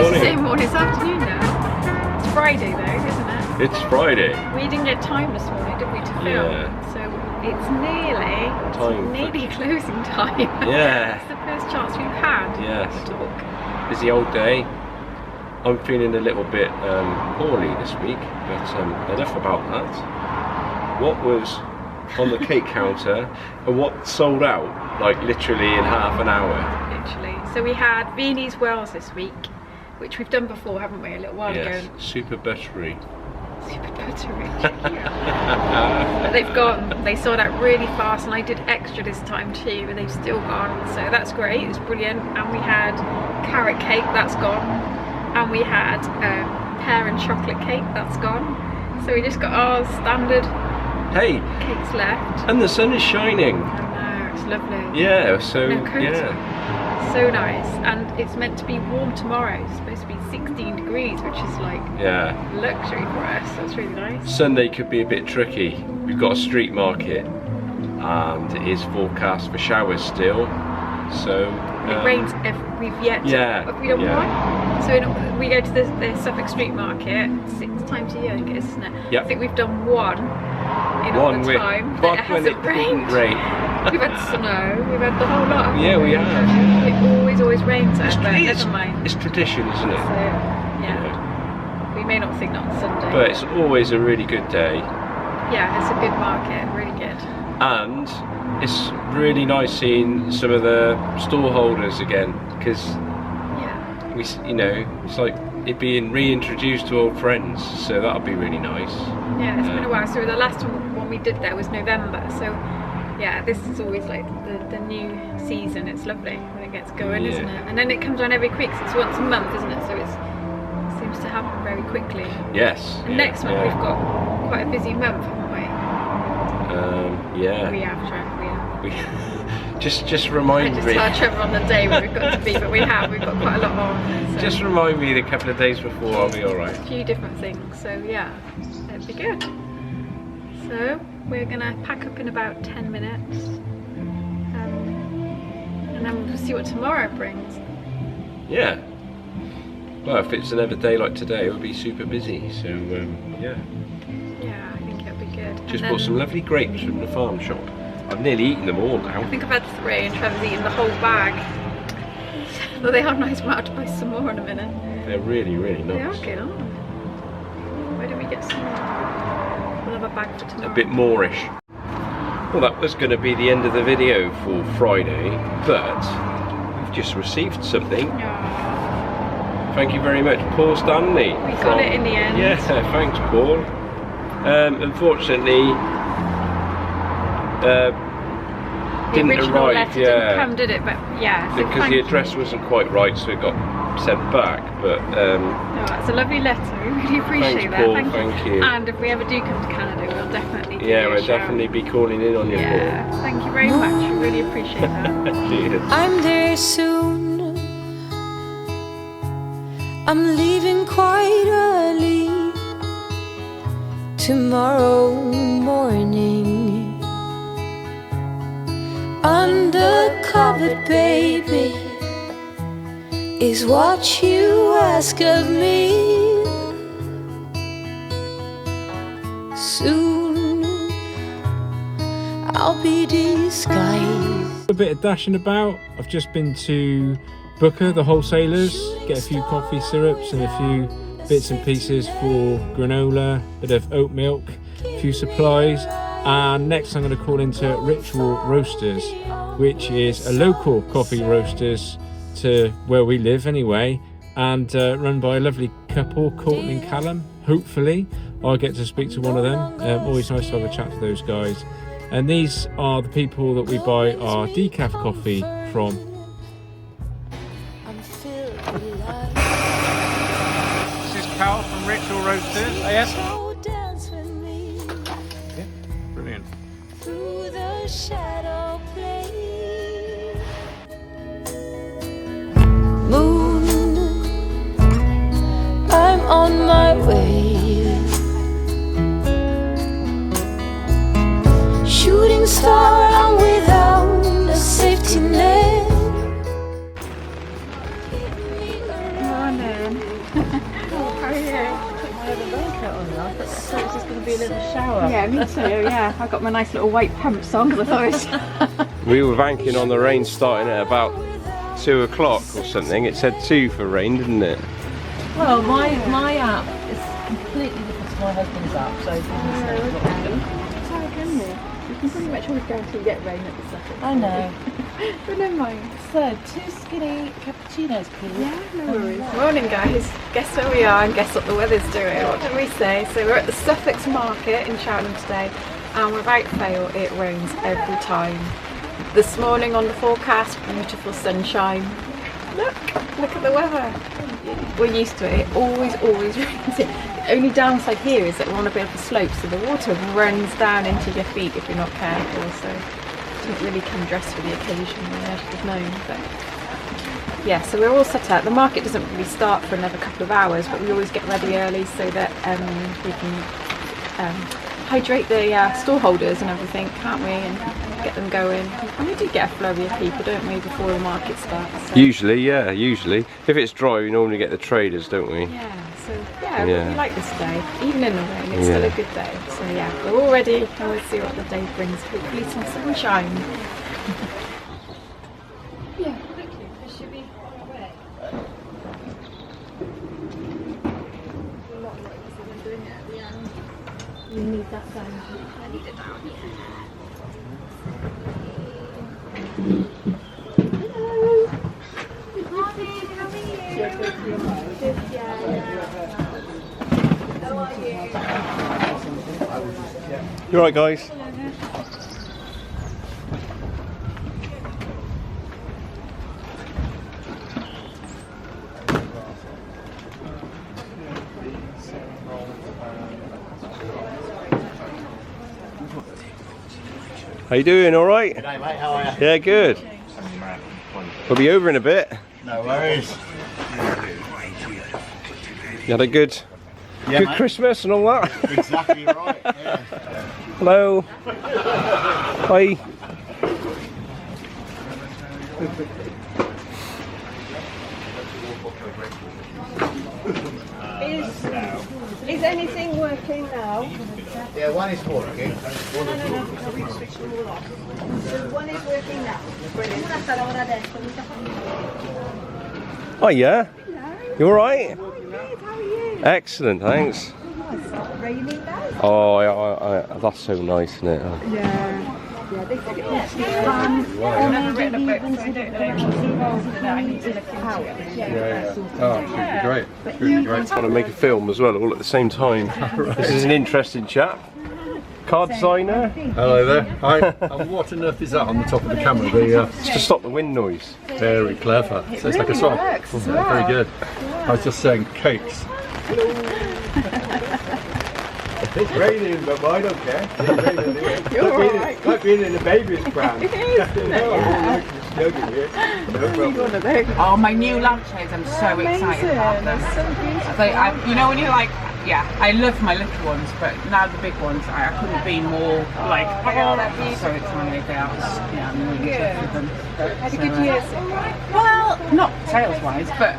used to morning. say morning, it's afternoon now. It's Friday though, isn't it? It's Friday. We didn't get time this morning, did we, to film? Yeah. So it's nearly closing time. Yeah. It's the first chance we've had Yes. to talk. Busy old day. I'm feeling a little bit poorly this week, but enough about that. What was on the cake counter and what sold out, like literally in half an hour? Literally. So we had Viennese Wells this week, which we've done before, haven't we, a little while ago? Super buttery. Super buttery. But they've gone. They sold out really fast, and I did extra this time too, but they've still gone. So that's great. It's brilliant. And we had carrot cake. That's gone. And we had pear and chocolate cake. That's gone. So we just got our standard cakes left. And the sun is shining. I know, it's lovely. Yeah. So No coat. yeah. So nice. And it's meant to be warm tomorrow. It's supposed to be 16 degrees, which is like luxury for us. That's really nice. Sunday could be a bit tricky. We've got a street market and it is forecast for showers still. So it rains we've yet have we done one? So we go to the Suffolk Street Market 6 times a year, I think it is, isn't it? Yep. I think we've done one in all the time, but it hasn't rained. We've had snow, we've had the whole lot. Yeah, we have. It always rains out, but never mind. It's tradition, isn't it? So yeah, we may not think that on Sunday. But it's always a really good day. Yeah, it's a good market, really good. And it's really nice seeing some of the stall holders again, because we, it's like it being reintroduced to old friends, so that'll be really nice. Yeah, it's been a while. So the last one we did there was November, so yeah, this is always like the new season. It's lovely when it gets going, isn't it? And then it comes around every week, so it's once a month, isn't it? So it seems to happen very quickly. Yes. And next month we've got quite a busy month, haven't we? Yeah. We have. Just remind me. I just tell Trevor on the day where we've got to be, but we've got quite a lot on. So. Just remind me the couple of days before, I'll be alright. A few different things, so yeah, it'll be good. So we're gonna pack up in about 10 minutes, and then we'll see what tomorrow brings. Yeah. Well, if it's another day like today, it will be super busy. So yeah. Yeah, I think it'll be good. Just bought some lovely grapes from the farm shop. I've nearly eaten them all now. I think I've had 3 and Trevor's eaten the whole bag. But they are nice. We'll have to buy some more in a minute. They're really, really nice. They are good, aren't they? Where do we get some more? We'll have a bag for tomorrow. A bit moreish. Well, that was going to be the end of the video for Friday, but we've just received something. Aww. Thank you very much, Paul Stanley. We got it in the end. Yeah, thanks, Paul. Unfortunately, didn't the original arrive. letter didn't come, did it? But yeah, so because the address wasn't quite right, so it got sent back. But oh, it's a lovely letter. We really appreciate thanks, that. Paul, thank you. And if we ever do come to Canada, we'll definitely give you a we'll shout. definitely be calling in on you. Yeah, Paul. thank you very much. We really appreciate that. Cheers. I'm there soon. I'm leaving quite early tomorrow morning. Undercover, baby, is what you ask of me. Soon I'll be disguised. A bit of dashing about. I've just been to Booker, the wholesalers, get a few coffee syrups and a few bits and pieces for granola, bit of oat milk, a few supplies. And next I'm going to call into Ritual Roasters, which is a local coffee roasters to where we live anyway, and run by a lovely couple, Courtney and Callum. Hopefully I'll get to speak to one of them. Always nice to have a chat to those guys. And these are the people that we buy our decaf coffee from. This is Cal from Ritual Roasters. Oh, yes? Yeah, brilliant. Through the shadow play. Moon, I'm on my way. Shooting star, I'm without a safety net. Morning. thought it was just going to be a little shower. Yeah, me too, yeah. I got my nice little white pumps on because I thought it was... We were banking on the rain starting at about 2 o'clock or something. It said 2 for rain, didn't it? Well, my app is completely different to my husband's app, so You can pretty much always guarantee you get rain at the Sussex. I know. But never mind. So, 2 skinny cappuccinos, please. Yeah, no worries. Morning guys, guess where we are and guess what the weather's doing. What did we say? So we're at the Sussex Market in Cheltenham today, and without fail it rains every time. This morning on the forecast, beautiful sunshine. Look at the weather. We're used to it, it always rains. The only downside here is that we're on a bit of a slope, so the water runs down into your feet if you're not careful, so you don't really come dressed for the occasion, as you've known. But yeah, so we're all set up. The market doesn't really start for another couple of hours, but we always get ready early so that we can hydrate the stall holders and everything, can't we, and get them going. And we do get a flurry of people, don't we, before the market starts. So. Usually, yeah, usually. If it's dry, we normally get the traders, don't we? Yeah, so yeah, we like this day. Even in the rain, it's still a good day. So yeah, we're all ready and we'll see what the day brings. Hopefully some sunshine. Yeah, quickly, this should be far away. You need that down. I need it down, yeah. You alright, guys? How you doing? All right? G'day mate, how are you? Yeah, good. We'll be over in a bit. No worries. You had a good Yeah, mate. Christmas and all that? Exactly right, yeah. Hello. Hi. Is anything working now? Yeah, one is working. One is working now. Brilliant. Oh yeah. You all right? How are you? Excellent, thanks. It's not raining now. Oh, that's so nice, isn't it? Yeah, they think it's fun. I've never written a book, so I don't know. I need to look into it. Oh, great. Really great. I want to make a film as well, all at the same time. This is an interesting chap. Card designer. Hello there. Hi. And what on earth is that on the top of the camera? It's to stop the wind noise. Very clever. So it's like a song. Very good. I was just saying cakes. It's raining, but I don't care. You're alright. Like being in a baby's pram. It is, isn't it? Yeah. Oh, my new lampshades, I'm so excited about them. You know when you're like, yeah, I love my little ones, but now the big ones, I couldn't be more like, oh, I'm so excited. They are, yeah, I'm really excited with them. Had a good year. Well, not sales-wise, but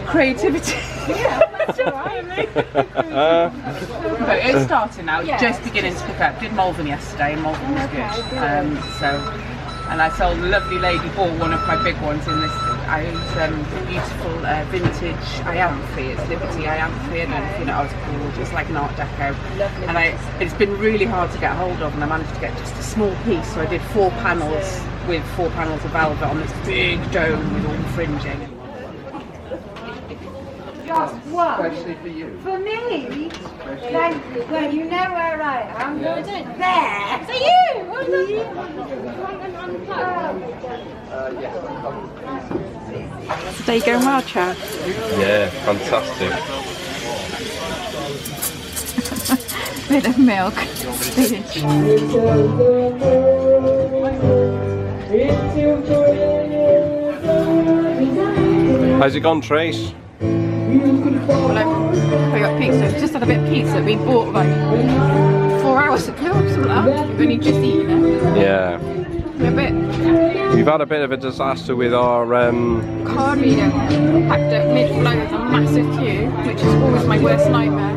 creativity. Yeah, that's alright. But it's starting now, it's just beginning to pick up. Did Malvern yesterday, and Malvern was good. And I saw the lovely lady bought one of my big ones in this. I use beautiful vintage Ianthe. It's Liberty Ianthe. I don't know if you know what it's called. It's like an Art Deco. And it's been really hard to get hold of, and I managed to get just a small piece. So I did 4 panels with 4 panels of velvet on this big dome with all the fringing. Just one. Especially for you. For me? Thank you. Well, you know where I am. Yeah. There. So you! Is the day going well, Chad? Yeah, fantastic. Bit of milk, spinach. How's it gone, Trace? Well, I got pizza. We've just had a bit of pizza. We bought like 4 hours ago or something like that. We've only just eaten it. Yeah. A bit. We've had a bit of a disaster with our Card reader packed up mid-flow with a massive queue, which is always my worst nightmare.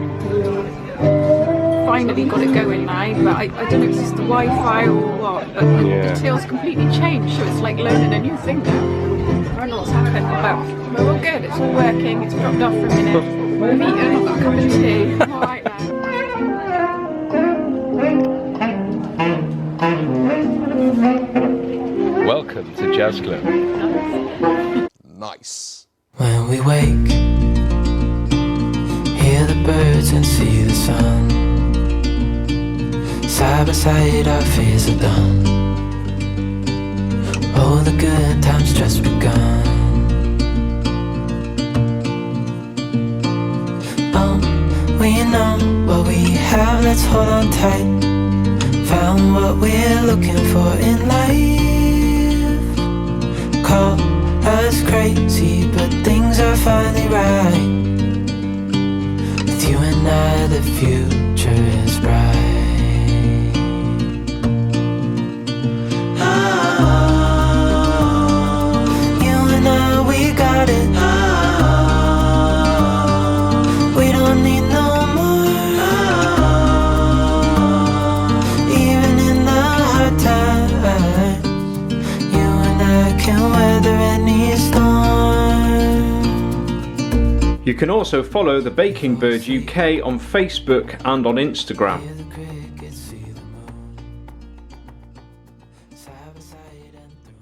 finally got it going now, but I don't know if it's the Wi-Fi or what, but the till's completely changed, so it's like learning a new thing now. I don't know what's happened, but we're all good, it's all working, it's dropped off for a minute. We've eaten, I've got a cup of tea, I'm alright now. Welcome to Jazz Club. Nice. When we wake, hear the birds and see the sun. Side by side our fears are done. All the good times just begun. Oh, we know what we have, let's hold on tight. Found what we're looking for in life. Call us crazy, but things are finally right. With you and I, the future is bright. Oh, you and I, we got it. Oh, we don't need no more. Oh, even in the hard times, you and I can weather any storm. You can also follow the Baking Bird UK on Facebook and on Instagram. Hear the crickets, see the moon. Side by side and through